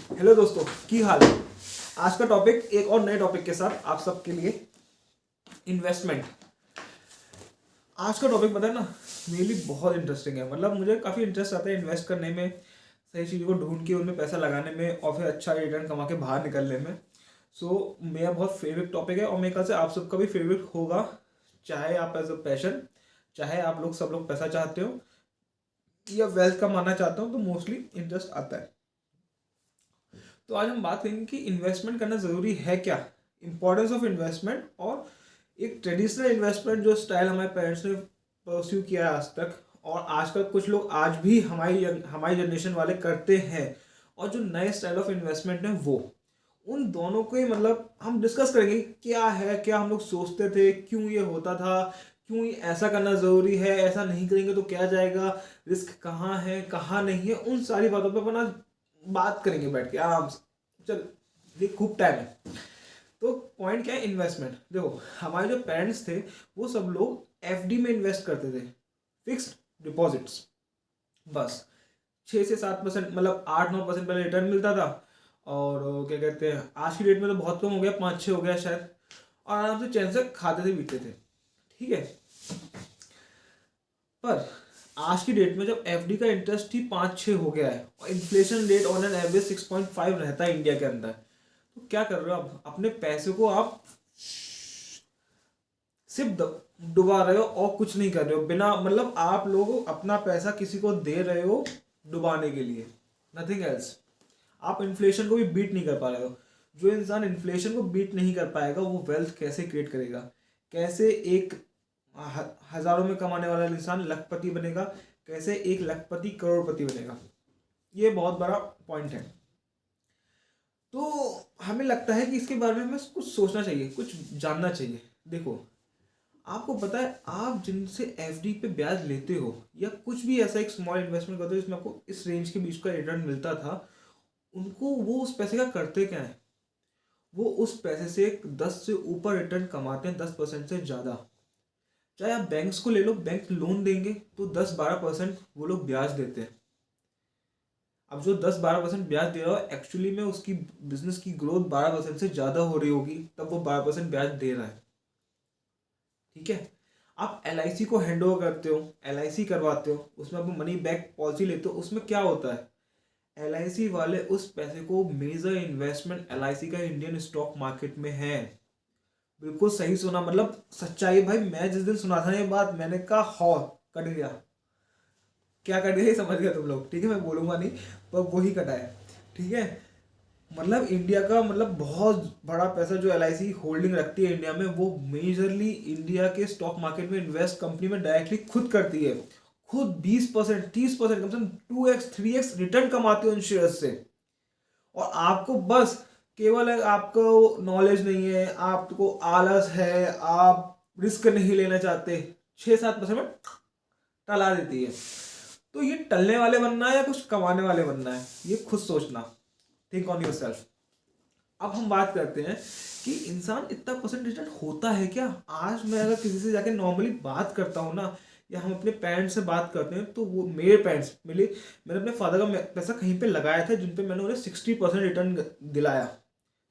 Hello दोस्तों, की हाल है। आज का टॉपिक एक और नए टॉपिक के साथ आप सबके लिए इन्वेस्टमेंट। आज का टॉपिक पता है ना, मेरे लिए बहुत इंटरेस्टिंग है। मतलब मुझे काफ़ी इंटरेस्ट आता है इन्वेस्ट करने में, सही चीज़ों को ढूंढ के उनमें पैसा लगाने में और फिर अच्छा रिटर्न कमा के बाहर निकलने में। मेरा बहुत फेवरेट टॉपिक है और मेरे ख्याल से आप सबका भी फेवरेट होगा। चाहे आप एज अ पैशन, चाहे आप लोग सब लोग पैसा चाहते हो या वेल्थ कमाना चाहते हो, तो मोस्टली इंटरेस्ट आता है। तो आज हम बात करेंगे कि इन्वेस्टमेंट करना ज़रूरी है क्या, इंपॉर्टेंस ऑफ इन्वेस्टमेंट और एक ट्रेडिशनल इन्वेस्टमेंट जो स्टाइल हमारे पेरेंट्स ने परस्यू किया है आज तक, और आजकल कुछ लोग आज भी हमारी जनरेशन वाले करते हैं, और जो नए स्टाइल ऑफ इन्वेस्टमेंट है वो, उन दोनों को ही मतलब हम डिस्कस करेंगे। क्या है, क्या हम लोग सोचते थे, क्यों ये होता था, क्यों ये ऐसा करना ज़रूरी है, ऐसा नहीं करेंगे तो क्या जाएगा, रिस्क कहाँ है कहाँ नहीं है, उन सारी बातों पर अपना बात करेंगे बैठ के आराम से। चल, ये खूब टाइम है। तो पॉइंट क्या है, इन्वेस्टमेंट। देखो, हमारे जो पेरेंट्स थे वो सब लोग एफडी में इन्वेस्ट करते थे, फिक्स्ड डिपॉजिट्स। बस 6 से 7%, मतलब 8-9% पहले रिटर्न मिलता था। और क्या कहते हैं, आज की डेट में तो बहुत कम हो गया, 5-6 हो गया शायद। और आराम से चैन से खाते थे पीते थे, ठीक है। पर आज की डेट में जब एफडी का इंटरेस्ट ही 5-6 हो गया है और inflation rate on an average 6.5 रहता है इंडिया के अंदर, तो क्या कर रहे हो आप, अपने पैसे को आप सिर्फ डुबा रहे हो और कुछ नहीं कर रहे हो। बिना मतलब आप लोग अपना पैसा किसी को दे रहे हो डुबाने के लिए, नथिंग एल्स। आप इन्फ्लेशन को भी बीट नहीं कर पा रहे हो। जो इंसान इन्फ्लेशन को बीट नहीं कर पाएगा वो वेल्थ कैसे क्रिएट करेगा, कैसे एक हजारों में कमाने वाला इंसान लखपति बनेगा, कैसे एक लखपति करोड़पति बनेगा। ये बहुत बड़ा पॉइंट है। तो हमें लगता है कि इसके बारे में हमें कुछ सोचना चाहिए, कुछ जानना चाहिए। देखो, आपको पता है, आप जिनसे एफडी पे ब्याज लेते हो या कुछ भी ऐसा एक स्मॉल इन्वेस्टमेंट करते हो जिसमें आपको इस रेंज के बीच का रिटर्न मिलता था, उनको वो उस पैसे का करते क्या है, वो उस पैसे से 10 से ऊपर रिटर्न कमाते हैं, 10% से ज़्यादा। चाहे आप बैंक्स को ले लो, बैंक लोन देंगे तो 10-12% वो लोग ब्याज देते हैं। अब जो 10-12% ब्याज दे रहा है, एक्चुअली में उसकी बिजनेस की ग्रोथ 12% से ज़्यादा हो रही होगी, तब वो 12% ब्याज दे रहा है, ठीक है। आप LIC को हैंड ओवर करते हो, LIC करवाते हो, उसमें आप मनी बैक पॉलिसी लेते हो। उसमें क्या होता है, LIC वाले उस पैसे को, मेजर इन्वेस्टमेंट LIC का इंडियन स्टॉक मार्केट में है। बिल्कुल सही सुना, मतलब सच्चाई भाई। मैं जिस दिन सुना था ये बात, मैंने कहा हौ कट गया। क्या कट गया ये समझ गया तुम लोग, ठीक है। मैं बोलूंगा नहीं, पर वही कटा है, ठीक है। मतलब इंडिया का, मतलब बहुत बड़ा पैसा जो LIC होल्डिंग रखती है इंडिया में, वो मेजरली इंडिया के स्टॉक मार्केट में इन्वेस्ट कंपनी में डायरेक्टली खुद करती है। खुद 20%, 30%, कम से कम 2x 3x रिटर्न कमाती है उन शेयर से। और आपको बस केवल आपको नॉलेज नहीं है, आपको आलस है, आप रिस्क नहीं लेना चाहते, 6-7% में टला देती है। तो ये टलने वाले बनना है या कुछ कमाने वाले बनना है, ये खुद सोचना। Think on your self. अब हम बात करते हैं कि इंसान इतना परसेंट रिटर्न होता है क्या। आज मैं अगर किसी से जाके नॉर्मली बात करता हूँ ना, या हम अपने पेरेंट्स से बात करते हैं, तो वो मेरे पेरेंट्स मैंने अपने फादर का पैसा कहीं पे लगाया था जिन पे मैंने उन्हें 60% रिटर्न दिलाया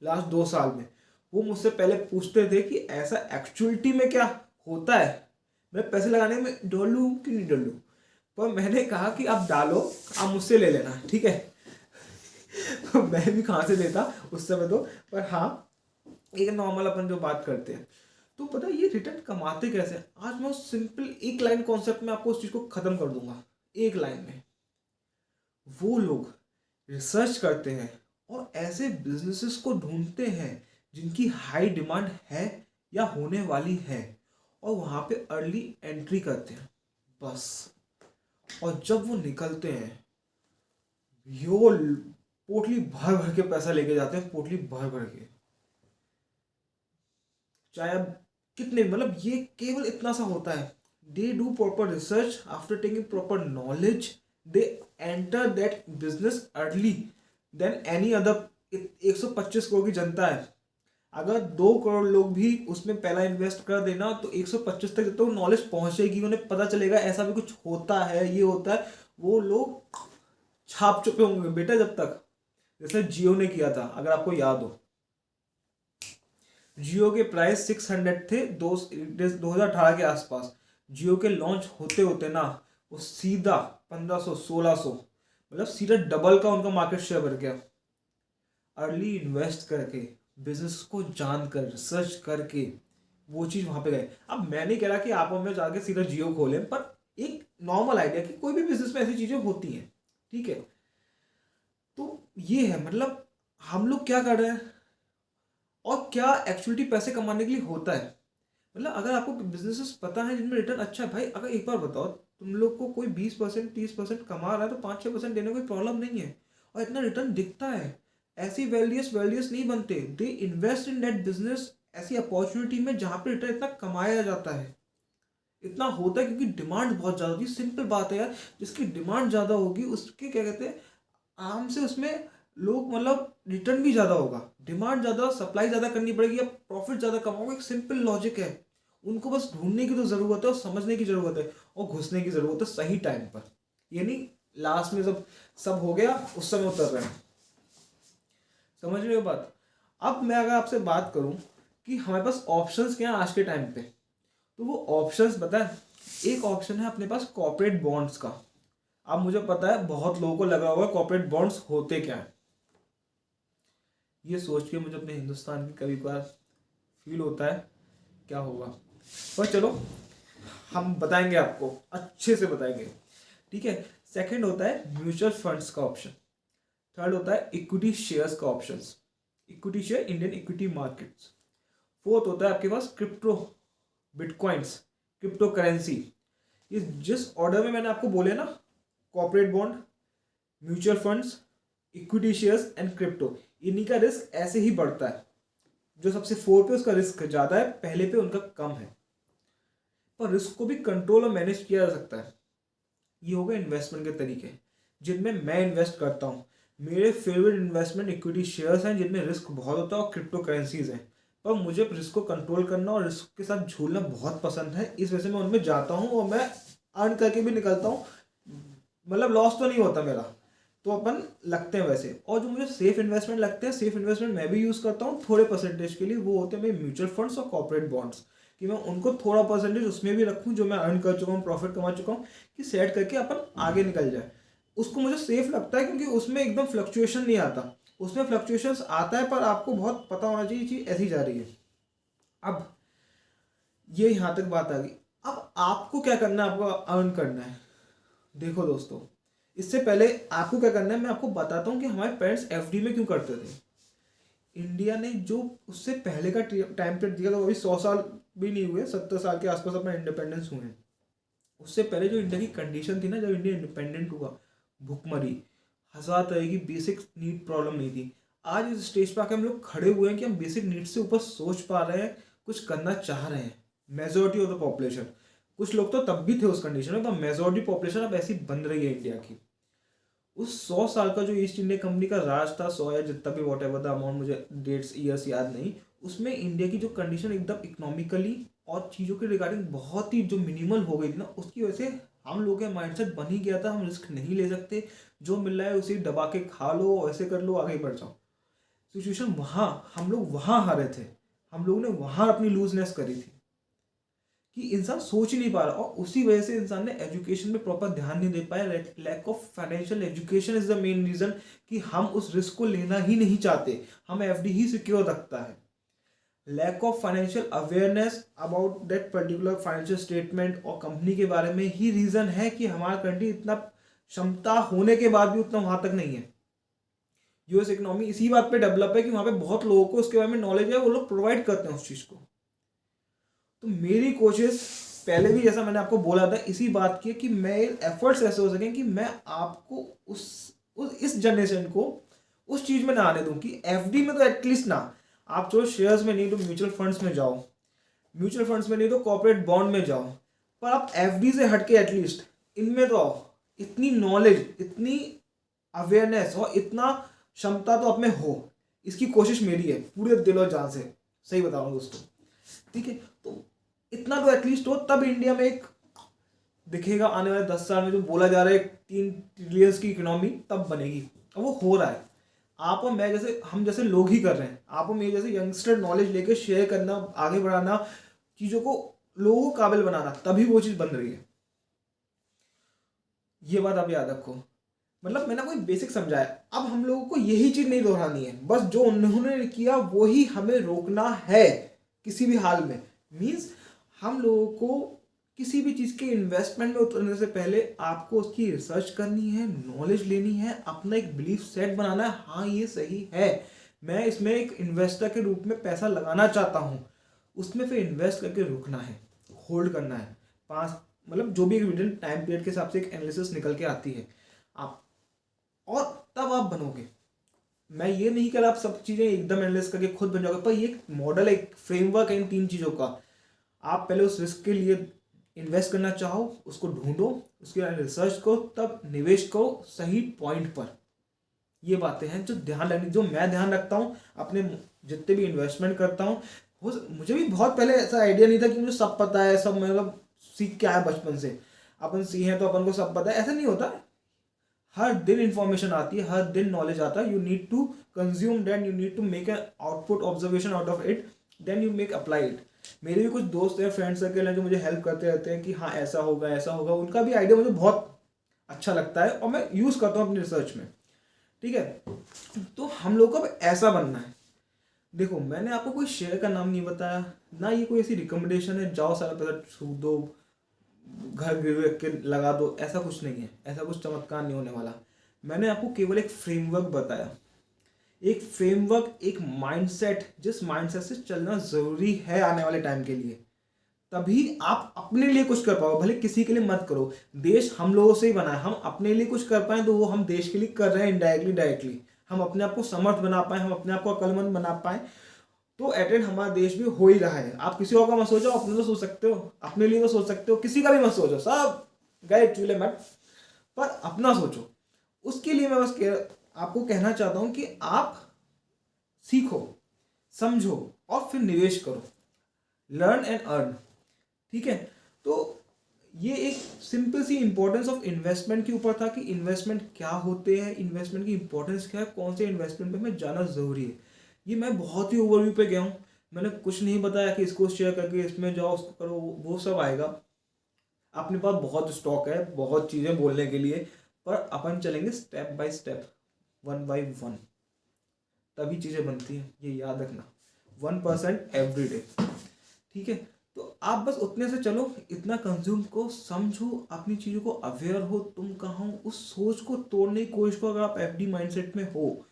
लास्ट 2 साल में। वो मुझसे पहले पूछते थे कि ऐसा एक्चुअलिटी में क्या होता है, मैं पैसे लगाने में डलूँ कि नहीं डलूँ। पर मैंने कहा कि आप डालो, आप मुझसे ले लेना, ठीक है। तो मैं भी कहाँ से लेता उस समय तो। पर हाँ, एक नॉर्मल अपन जो बात करते हैं, तो पता है ये रिटर्न कमाते कैसे हैं? आज मैं सिंपल एक लाइन कॉन्सेप्ट में आपको उस चीज़ को ख़त्म कर दूंगा, एक लाइन में। वो लोग रिसर्च करते हैं और ऐसे बिजनेसेस को ढूंढते हैं जिनकी हाई डिमांड है या होने वाली है, और वहाँ पे अर्ली एंट्री करते हैं, बस। और जब वो निकलते हैं, यो पोटली भर भर के पैसा लेके जाते हैं, पोटली भर भर के। चाहे अब कितने, मतलब ये केवल इतना सा होता है, they do proper research, after taking proper knowledge they enter that business early then any other. 125 crore की जनता है, अगर 2 करोड़ लोग भी उसमें पहला इन्वेस्ट कर देना, तो 125 तक जब तो नॉलेज पहुंचेगी, उन्हें पता चलेगा ऐसा भी कुछ होता है, ये होता है, वो लोग छाप चुके होंगे बेटा जब तक। जैसे जियो ने किया था, अगर आपको याद हो। जियो के प्राइस 600 थे 2018 के आसपास। जियो के लॉन्च होते होते ना वो सीधा 1500 1600, मतलब सीधा डबल का उनका मार्केट शेयर बढ़ गया। अर्ली इन्वेस्ट करके, बिजनेस को जानकर, रिसर्च करके वो चीज़ वहाँ पे गए। अब मैं नहीं कह रहा कि आप और मैं जाके सीधा जियो खोलें, पर एक नॉर्मल आइडिया कि कोई भी बिजनेस में ऐसी चीज़ें होती हैं, ठीक है। तो ये है, मतलब हम लोग क्या कर रहे हैं और क्या एक्चुअली पैसे कमाने के लिए होता है। मतलब अगर आपको बिजनेसेस पता है जिनमें रिटर्न अच्छा है, भाई अगर एक बार बताओ तुम लोग को कोई 20% 30% कमा रहा है तो 5-6% देने में कोई प्रॉब्लम नहीं है, और इतना रिटर्न दिखता है। ऐसी वैल्यूस वैल्यूस नहीं बनते, they invest in that business ऐसी अपॉर्चुनिटी में जहाँ पे रिटर्न इतना कमाया जाता है। इतना होता है क्योंकि डिमांड बहुत ज़्यादा होती है। सिंपल बात है यार, जिसकी डिमांड ज़्यादा होगी उसके क्या कहते हैं आराम से उसमें लोग, मतलब रिटर्न भी ज़्यादा होगा। डिमांड ज़्यादा, सप्लाई ज़्यादा करनी पड़ेगी, या प्रॉफिट ज़्यादा कमाओगे। एक सिंपल लॉजिक है। उनको बस ढूंढने की तो ज़रूरत है और समझने की ज़रूरत है और घुसने की ज़रूरत है सही टाइम पर। ये नहीं लास्ट में जब सब हो गया उस समय उतर रहे हैं। समझ रहे हो बात। अब मैं अगर आपसे बात करूं कि हमारे पास ऑप्शंस क्या हैं आज के टाइम पे, तो वो ऑप्शंस पता है। एक ऑप्शन है अपने पास कॉर्पोरेट बॉन्ड्स का। अब मुझे पता है बहुत लोगों को लगा होगा कॉर्पोरेट बॉन्ड्स होते क्या है। ये सोच के मुझे अपने हिंदुस्तान की कभी कभार फील होता है क्या होगा, पर चलो हम बताएंगे, आपको अच्छे से बताएंगे, ठीक है। सेकंड होता है म्यूचुअल फंड्स का ऑप्शन। थर्ड होता है इक्विटी शेयर्स का option, equity share Indian equity markets. Fourth होता है आपके पास क्रिप्टो, बिटकॉइंस, क्रिप्टो करेंसी। ये जिस ऑर्डर में मैंने आपको बोले ना, corporate bond, mutual funds, equity shares and crypto, इन्हीं का रिस्क ऐसे ही बढ़ता है। जो सबसे फोर पे उसका रिस्क ज़्यादा है, पहले पे उनका कम है, पर रिस्क को भी कंट्रोल और मैनेज किया जा सकता है। ये हो गए इन्वेस्टमेंट के तरीके जिनमें मैं इन्वेस्ट करता हूँ। मेरे फेवरेट इन्वेस्टमेंट इक्विटी शेयर्स हैं जिनमें रिस्क बहुत होता है, और क्रिप्टो करेंसीज हैं। पर मुझे रिस्क को कंट्रोल करना और रिस्क के साथ झूलना बहुत पसंद है, इस वजह से मैं उनमें जाता हूँ और मैं अर्न करके भी निकलता हूँ। मतलब लॉस तो नहीं होता मेरा, तो अपन लगते हैं वैसे। और जो मुझे सेफ इन्वेस्टमेंट लगते हैं, सेफ इन्वेस्टमेंट मैं भी यूज़ करता हूँ थोड़े परसेंटेज के लिए, वो होते हैं मेरे म्यूचुअल फंड्स और कॉर्पोरेट बॉन्ड्स। कि मैं उनको थोड़ा परसेंटेज उसमें भी रखूँ जो मैं अर्न कर चुका हूँ, प्रॉफिट कमा चुका हूँ, कि सेट करके अपन आगे निकल जाए। उसको मुझे सेफ लगता है क्योंकि उसमें एकदम फ्लक्चुएशन नहीं आता। उसमें फ्लक्चुएशंस आता है पर आपको बहुत पता होना चाहिए चीज़ ऐसी जा रही है। अब ये यहाँ तक बात आ गई। अब आपको क्या करना है, आपको अर्न करना है। देखो दोस्तों, इससे पहले आपको क्या करना है मैं आपको बताता हूँ कि हमारे पेरेंट्स एफडी में क्यों करते थे। इंडिया ने जो उससे पहले का टाइम पीरियड दिया था, वो अभी 100 साल भी नहीं हुए, 70 साल के आसपास अपना इंडिपेंडेंस हुए हैं। उससे पहले जो इंडिया की कंडीशन थी ना, जब इंडिया इंडिपेंडेंट हुआ, भुखमरी, हजार तरह की बेसिक नीड प्रॉब्लम नहीं थी। आज इस स्टेज पर आके हम लोग खड़े हुए हैं कि हम बेसिक नीड से ऊपर सोच पा रहे हैं, कुछ करना चाह रहे हैं। मेजोरिटी ऑफ द पॉपुलेशन, कुछ लोग तो तब भी थे उस कंडीशन में, तो मेजोरिटी पॉपुलेशन अब ऐसी बन रही है इंडिया की। उस 100 साल का जो ईस्ट इंडिया कंपनी का राज था, 100 या जितना भी वॉट एवर द अमाउंट, मुझे डेट्स ईयर्स याद नहीं, उसमें इंडिया की जो कंडीशन एकदम इकोनॉमिकली और चीज़ों के रिगार्डिंग बहुत ही जो मिनिमल हो गई थी ना, उसकी वजह से हम लोग का माइंडसेट बन ही गया था, हम रिस्क नहीं ले सकते, जो मिल रहा है उसे दबा के खा लो, ऐसे कर लो, आगे बढ़ जाओ। सिचुएशन वहाँ हम लोग वहाँ हारे थे, हम लोगों ने वहाँ अपनी लूजनेस करी थी कि इंसान सोच ही नहीं पा रहा, और उसी वजह से इंसान ने एजुकेशन पे प्रॉपर ध्यान नहीं दे पाया। Lack of financial education is the main reason कि हम उस रिस्क को लेना ही नहीं चाहते, हम एफडी ही सिक्योर रखता है। Lack of financial awareness about that particular financial statement और कंपनी के बारे में ही रीजन है कि हमारा कंट्री इतना क्षमता होने के बाद भी उतना वहां तक नहीं है। यूएस इकोनॉमी इसी बात पे डेवलप है कि वहां पे बहुत लोगों को उसके बारे में नॉलेज है, वो लोग प्रोवाइड करते हैं उस चीज को। तो मेरी कोशिश पहले भी जैसा मैंने आपको बोला था इसी बात की कि मैं एफर्ट्स ऐसे हो सकें कि मैं आपको इस जनरेशन को उस चीज में ना आने दूं कि एफडी में तो एटलीस्ट ना, आप चलो शेयर्स में नहीं तो म्यूचुअल फंड्स में जाओ, म्यूचुअल फंड्स में नहीं तो कॉर्पोरेट बॉन्ड में जाओ, पर आप एफडी से हटके एटलीस्ट इनमें तो आओ। इतनी नॉलेज, इतनी अवेयरनेस और इतना क्षमता तो आप में हो, इसकी कोशिश मेरी है पूरे दिल और जान से, सही बता रहा हूँ दोस्तों, ठीक है। तो इतना तो एटलीस्ट हो, तब इंडिया में एक दिखेगा आने वाले 10 साल में जो बोला जा रहा है 3 ट्रिलियंस की इकोनॉमी तब बनेगी, और वो हो रहा है। आप और मैं जैसे, हम जैसे लोग ही कर रहे हैं, आप और मैं जैसे यंगस्टर नॉलेज लेके शेयर करना, आगे बढ़ाना, चीज़ों को लोगों को काबिल बनाना, तभी वो चीज़ बन रही है। ये बात आप याद रखो। मतलब मैंने कोई बेसिक समझाया, अब हम लोगों को यही चीज़ नहीं दोहरानी है, बस जो उन्होंने किया वही हमें रोकना है किसी भी हाल में। मीन्स हम लोगों को किसी भी चीज़ के इन्वेस्टमेंट में उतरने से पहले आपको उसकी रिसर्च करनी है, नॉलेज लेनी है, अपना एक बिलीफ सेट बनाना है, हाँ ये सही है, मैं इसमें एक इन्वेस्टर के रूप में पैसा लगाना चाहता हूँ, उसमें फिर इन्वेस्ट करके रुकना है, होल्ड करना है। 5 मतलब जो भी एक विदिन टाइम पीरियड के हिसाब से एक एनालिसिस निकल के आती है आप, और तब आप बनोगे। मैं ये नहीं कह रहा आप सब चीज़ें एकदम एनालिसिस करके खुद बन जाओगे, पर ये एक मॉडल, एक फ्रेमवर्क है इन 3 चीज़ों का। आप पहले उस रिस्क के लिए इन्वेस्ट करना चाहो, उसको ढूंढो, उसके बाद रिसर्च करो, तब निवेश करो सही पॉइंट पर। ये बातें हैं जो ध्यान रखनी, जो मैं ध्यान रखता हूँ अपने जितने भी इन्वेस्टमेंट करता हूँ। मुझे भी बहुत पहले ऐसा आइडिया नहीं था कि मुझे सब पता है, सब मतलब सीख के आया बचपन से, अपन सी हैं तो अपन को सब पता है, ऐसा नहीं होता। हर दिन इंफॉर्मेशन आती है, हर दिन नॉलेज आता है, you need to consume that, you need to make an output observation out of it, then you make apply it. मेरे भी कुछ दोस्त हैं, फ्रेंड सर्कल हैं जो मुझे हेल्प करते रहते हैं कि हाँ ऐसा होगा ऐसा होगा, उनका भी आइडिया मुझे बहुत अच्छा लगता है और मैं यूज़ करता हूँ अपनी रिसर्च में। ठीक है, तो हम लोग को अब ऐसा बनना है। देखो मैंने आपको कोई शेयर का नाम नहीं बताया, ना ये कोई ऐसी रिकमेंडेशन है जाओ सारा पैसा सूद दो, घर गिरवी रख के लगा दो, ऐसा कुछ नहीं है, ऐसा कुछ चमत्कार नहीं होने वाला। मैंने आपको केवल एक फ्रेमवर्क बताया, एक फ्रेमवर्क, एक माइंडसेट, जिस माइंडसेट से चलना ज़रूरी है आने वाले टाइम के लिए, तभी आप अपने लिए कुछ कर पाओ। भले किसी के लिए मत करो, देश हम लोगों से ही बना है, हम अपने लिए कुछ कर पाए तो वो हम देश के लिए कर रहे हैं, इनडायरेक्टली डायरेक्टली। हम अपने आप को समर्थ बना पाए, हम अपने आप को अक्लमंद बना पाए, तो एट एंड हमारा देश भी हो ही रहा है। आप किसी और का मत सोचो, अपने तो सोच सकते हो, अपने लिए तो सोच सकते हो, किसी का भी मत सोचो, सब गए चूल्हे मत, पर अपना सोचो। उसके लिए मैं बस आपको कहना चाहता हूँ कि आप सीखो, समझो और फिर निवेश करो, लर्न एंड अर्न। ठीक है, तो ये एक सिंपल सी इंपॉर्टेंस ऑफ इन्वेस्टमेंट के ऊपर था कि इन्वेस्टमेंट क्या होते हैं, इन्वेस्टमेंट की इंपॉर्टेंस क्या है, कौन से इन्वेस्टमेंट पे हमें जाना ज़रूरी है। ये मैं बहुत ही ओवरव्यू पे गया हूँ, मैंने कुछ नहीं बताया कि इसको शेयर करके इसमें जाओ उसको करो, वो सब आएगा। अपने पास बहुत स्टॉक है, बहुत चीज़ें बोलने के लिए, पर अपन चलेंगे स्टेप बाय स्टेप, 1 by 1, तभी चीज़ें बनती हैं, ये याद रखना। 1% एवरी डे। ठीक है, तो आप बस उतने से चलो, इतना कंज्यूम को समझो, अपनी चीज़ों को अवेयर हो, तुम कहाँ हो, उस सोच को तोड़ने की कोशिश करो। अगर आप एफडी माइंडसेट में हो,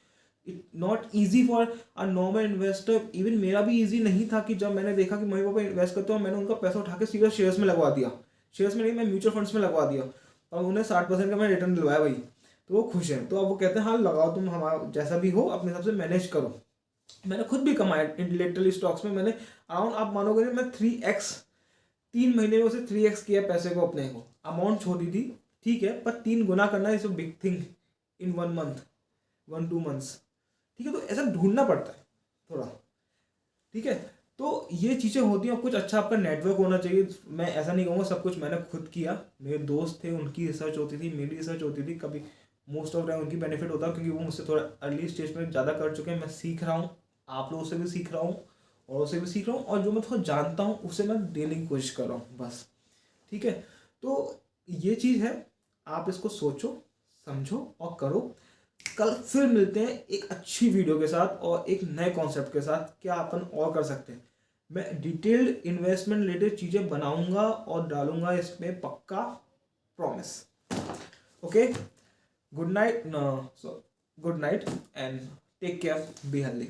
it not easy for a normal investor. Even मेरा भी ईजी नहीं था कि जब मैंने देखा कि मम्मी पापा इन्वेस्ट करते हो, मैंने उनका पैसा उठा के सीधा शेयर्स में लगवा दिया, शेयर्स में नहीं, मैं म्यूचुअल फंड्स में लगवा दिया, और उन्हें 60% का मैंने रिटर्न दिलवाया भाई, तो वो खुश हैं। तो अब वो कहते हैं हाँ लगाओ, तुम हमारा जैसा भी हो अपने हिसाब से मैनेज करो। मैंने खुद भी कमाया इंटेलेक्चुअली स्टॉक्स में, मैंने अराउंड, आप मानोगे नहीं, मैं 3x 3 महीने में उसे 3x किया पैसे को अपने को। अमाउंट छोटी थी ठीक है, पर 3 गुना करना is a big thing in 1 month 1-2 months। ठीक है, तो ऐसा ढूंढना पड़ता है थोड़ा। ठीक है, तो ये चीज़ें होती हैं। कुछ अच्छा आपका नेटवर्क होना चाहिए। मैं ऐसा नहीं कहूँगा सब कुछ मैंने खुद किया, मेरे दोस्त थे उनकी रिसर्च होती थी, मेरी रिसर्च होती थी, कभी मोस्ट ऑफ टाइम उनकी बेनिफिट होता है क्योंकि वो मुझसे थोड़ा अर्ली स्टेज में ज़्यादा कर चुके हैं। मैं सीख रहा हूँ, आप लोगों से भी सीख रहा हूँ और उससे भी सीख रहा हूँ, और जो मैं थोड़ा जानता हूँ उसे मैं देने की कोशिश कर रहा हूँ बस। ठीक है, तो ये चीज़ है, आप इसको सोचो, समझो और करो। कल फिर मिलते हैं एक अच्छी वीडियो के साथ और एक नए कॉन्सेप्ट के साथ, क्या अपन और कर सकते हैं। मैं डिटेल्ड इन्वेस्टमेंट रिलेटेड चीज़ें बनाऊंगा और डालूंगा इसमें, पक्का, promise. Okay, good night, good night and take care, be healthy.